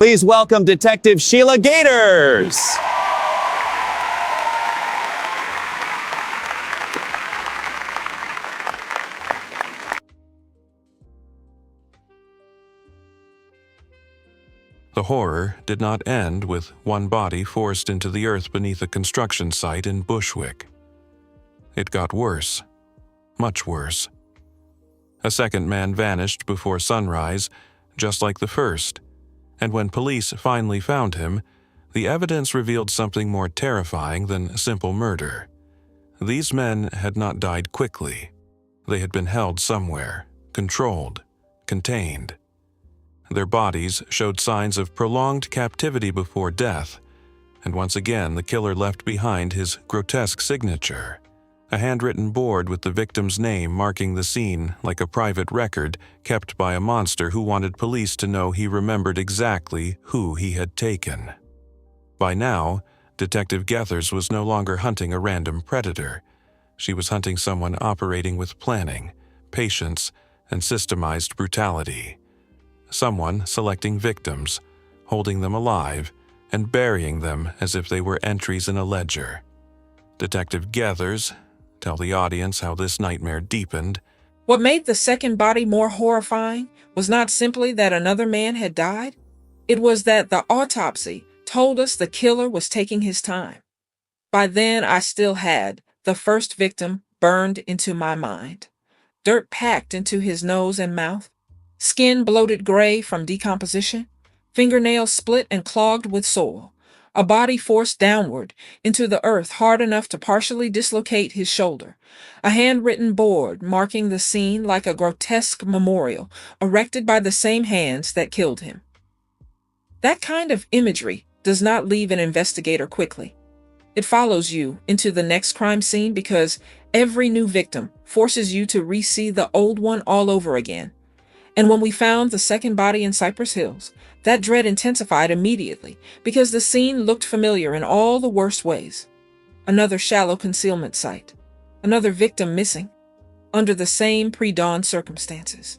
Please welcome Detective Shiela Geathers. The horror did not end with one body forced into the earth beneath a construction site in Bushwick. It got worse, much worse. A second man vanished before sunrise, just like the first, and when police finally found him, the evidence revealed something more terrifying than simple murder. These men had not died quickly. They had been held somewhere, controlled, contained. Their bodies showed signs of prolonged captivity before death, and once again the killer left behind his grotesque signature, a handwritten board with the victim's name marking the scene like a private record kept by a monster who wanted police to know he remembered exactly who he had taken. By now, Detective Geathers was no longer hunting a random predator. She was hunting someone operating with planning, patience, and systemized brutality. Someone selecting victims, holding them alive, and burying them as if they were entries in a ledger. Detective Geathers, tell the audience how this nightmare deepened. What made the second body more horrifying was not simply that another man had died. It was that the autopsy told us the killer was taking his time. By then, I still had the first victim burned into my mind. Dirt packed into his nose and mouth, skin bloated gray from decomposition, fingernails split and clogged with soil, a body forced downward into the earth hard enough to partially dislocate his shoulder, a handwritten board marking the scene like a grotesque memorial erected by the same hands that killed him. That kind of imagery does not leave an investigator quickly. It follows you into the next crime scene because every new victim forces you to re-see the old one all over again. And when we found the second body in Cypress Hills, that dread intensified immediately because the scene looked familiar in all the worst ways. Another shallow concealment site. Another victim missing, under the same pre-dawn circumstances.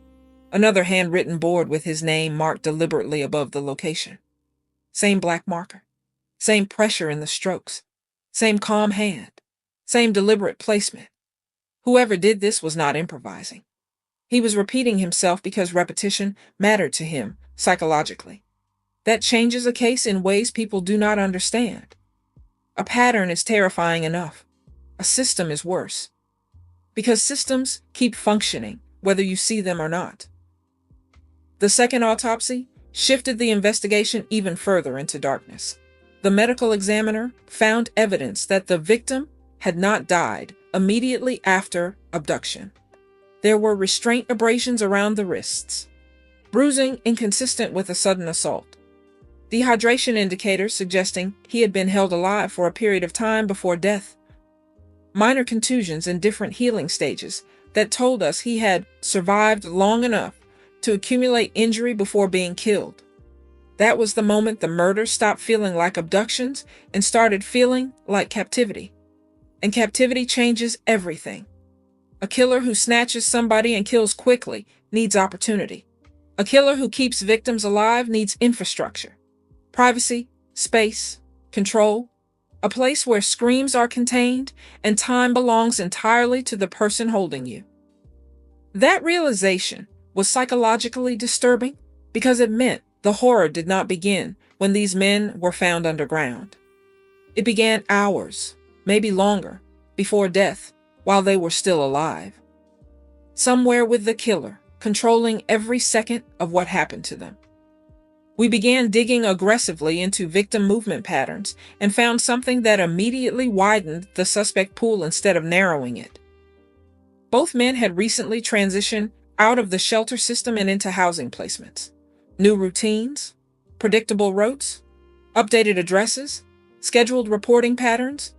Another handwritten board with his name marked deliberately above the location. Same black marker. Same pressure in the strokes. Same calm hand. Same deliberate placement. Whoever did this was not improvising. He was repeating himself because repetition mattered to him psychologically. That changes a case in ways people do not understand. A pattern is terrifying enough. A system is worse. Because systems keep functioning, whether you see them or not. The second autopsy shifted the investigation even further into darkness. The medical examiner found evidence that the victim had not died immediately after abduction. There were restraint abrasions around the wrists, bruising inconsistent with a sudden assault, dehydration indicators suggesting he had been held alive for a period of time before death, minor contusions in different healing stages that told us he had survived long enough to accumulate injury before being killed. That was the moment the murders stopped feeling like abductions and started feeling like captivity. And captivity changes everything. A killer who snatches somebody and kills quickly needs opportunity. A killer who keeps victims alive needs infrastructure, privacy, space, control, a place where screams are contained and time belongs entirely to the person holding you. That realization was psychologically disturbing because it meant the horror did not begin when these men were found underground. It began hours, maybe longer, before death, while they were still alive. Somewhere with the killer, controlling every second of what happened to them. We began digging aggressively into victim movement patterns and found something that immediately widened the suspect pool instead of narrowing it. Both men had recently transitioned out of the shelter system and into housing placements. New routines, predictable routes, updated addresses, scheduled reporting patterns.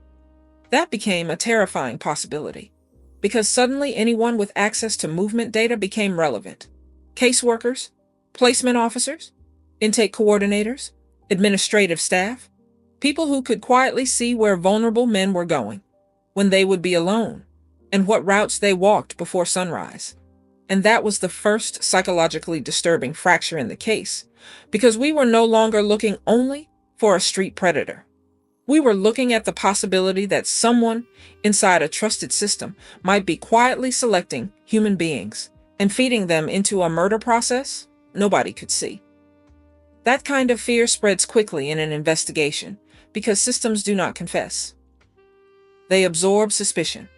That became a terrifying possibility, because suddenly anyone with access to movement data became relevant. Caseworkers, placement officers, intake coordinators, administrative staff, people who could quietly see where vulnerable men were going, when they would be alone, and what routes they walked before sunrise. And that was the first psychologically disturbing fracture in the case, because we were no longer looking only for a street predator. We were looking at the possibility that someone inside a trusted system might be quietly selecting human beings and feeding them into a murder process nobody could see. That kind of fear spreads quickly in an investigation because systems do not confess. They absorb suspicion.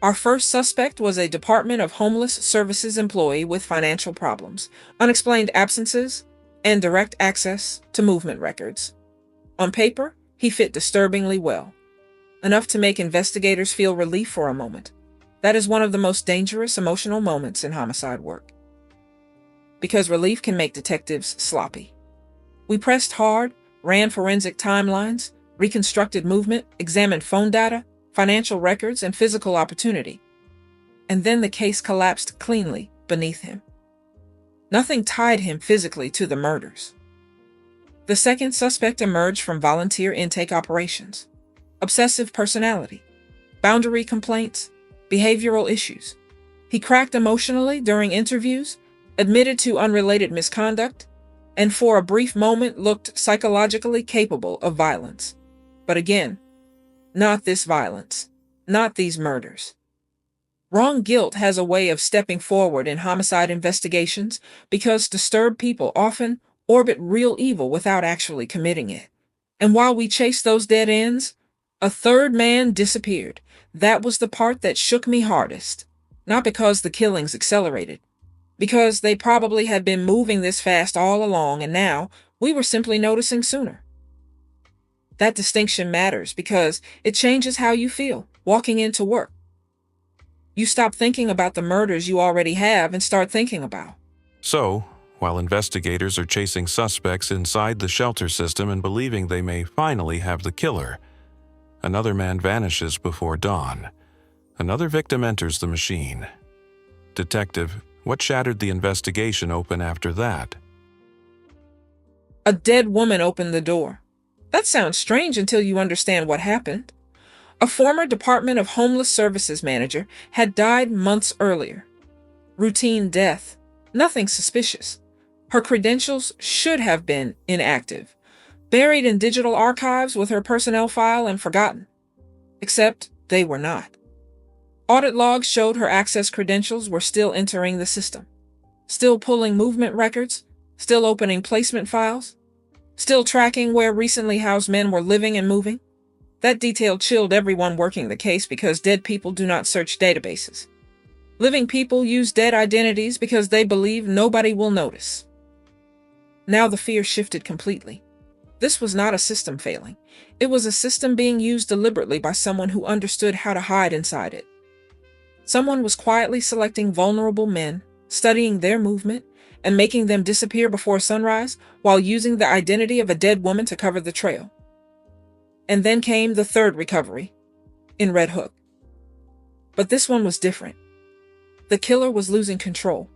Our first suspect was a Department of Homeless Services employee with financial problems, unexplained absences, and direct access to movement records. On paper, he fit disturbingly well, enough to make investigators feel relief for a moment. That is one of the most dangerous emotional moments in homicide work, because relief can make detectives sloppy. We pressed hard, ran forensic timelines, reconstructed movement, examined phone data, financial records, and physical opportunity. And then the case collapsed cleanly beneath him. Nothing tied him physically to the murders. The second suspect emerged from volunteer intake operations. Obsessive personality, boundary complaints, behavioral issues. He cracked emotionally during interviews, admitted to unrelated misconduct, and for a brief moment looked psychologically capable of violence. But again, not this violence, not these murders. Wrong guilt has a way of stepping forward in homicide investigations because disturbed people often orbit real evil without actually committing it. And while we chased those dead ends, a third man disappeared. That was the part that shook me hardest. Not because the killings accelerated, because they probably had been moving this fast all along and now we were simply noticing sooner. That distinction matters because it changes how you feel walking into work. You stop thinking about the murders you already have and start thinking about. So, while investigators are chasing suspects inside the shelter system and believing they may finally have the killer, another man vanishes before dawn. Another victim enters the machine. Detective, what shattered the investigation open after that? A dead woman opened the door. That sounds strange until you understand what happened. A former Department of Homeless Services manager had died months earlier. Routine death, nothing suspicious. Her credentials should have been inactive, buried in digital archives with her personnel file and forgotten. Except they were not. Audit logs showed her access credentials were still entering the system, still pulling movement records, still opening placement files, still tracking where recently housed men were living and moving. That detail chilled everyone working the case because dead people do not search databases. Living people use dead identities because they believe nobody will notice. Now the fear shifted completely. This was not a system failing. It was a system being used deliberately by someone who understood how to hide inside it. Someone was quietly selecting vulnerable men, studying their movement, and making them disappear before sunrise while using the identity of a dead woman to cover the trail. And then came the third recovery, in Red Hook. But this one was different. The killer was losing control.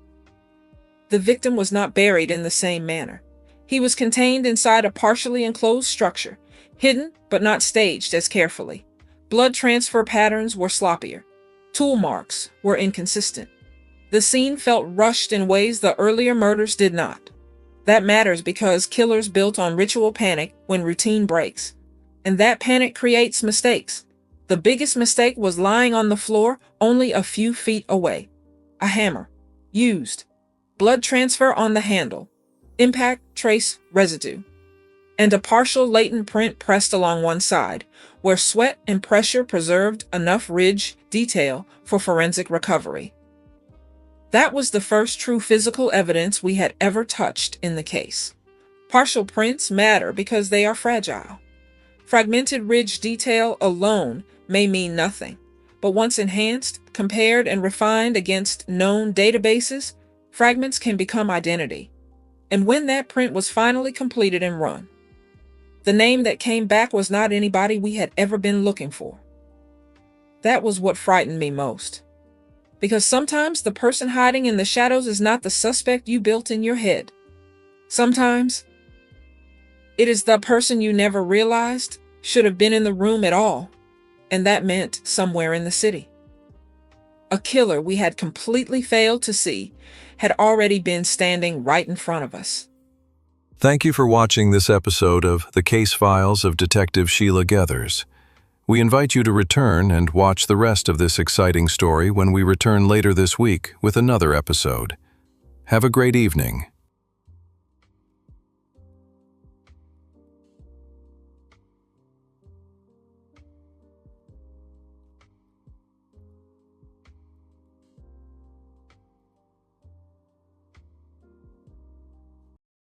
The victim was not buried in the same manner. He was contained inside a partially enclosed structure, hidden but not staged as carefully. Blood transfer patterns were sloppier. Tool marks were inconsistent. The scene felt rushed in ways the earlier murders did not. That matters because killers built on ritual panic when routine breaks. And that panic creates mistakes. The biggest mistake was lying on the floor only a few feet away. A hammer. Used. Blood transfer on the handle. Impact, trace, residue. And a partial latent print pressed along one side, where sweat and pressure preserved enough ridge detail for forensic recovery. That was the first true physical evidence we had ever touched in the case. Partial prints matter because they are fragile. Fragmented ridge detail alone may mean nothing, but once enhanced, compared, and refined against known databases, fragments can become identity. And when that print was finally completed and run, the name that came back was not anybody we had ever been looking for. That was what frightened me most. Because sometimes the person hiding in the shadows is not the suspect you built in your head. Sometimes it is the person you never realized should have been in the room at all, and that meant somewhere in the city. A killer we had completely failed to see had already been standing right in front of us. Thank you for watching this episode of The Case Files of Detective Shiela Geathers. We invite you to return and watch the rest of this exciting story when we return later this week with another episode. Have a great evening.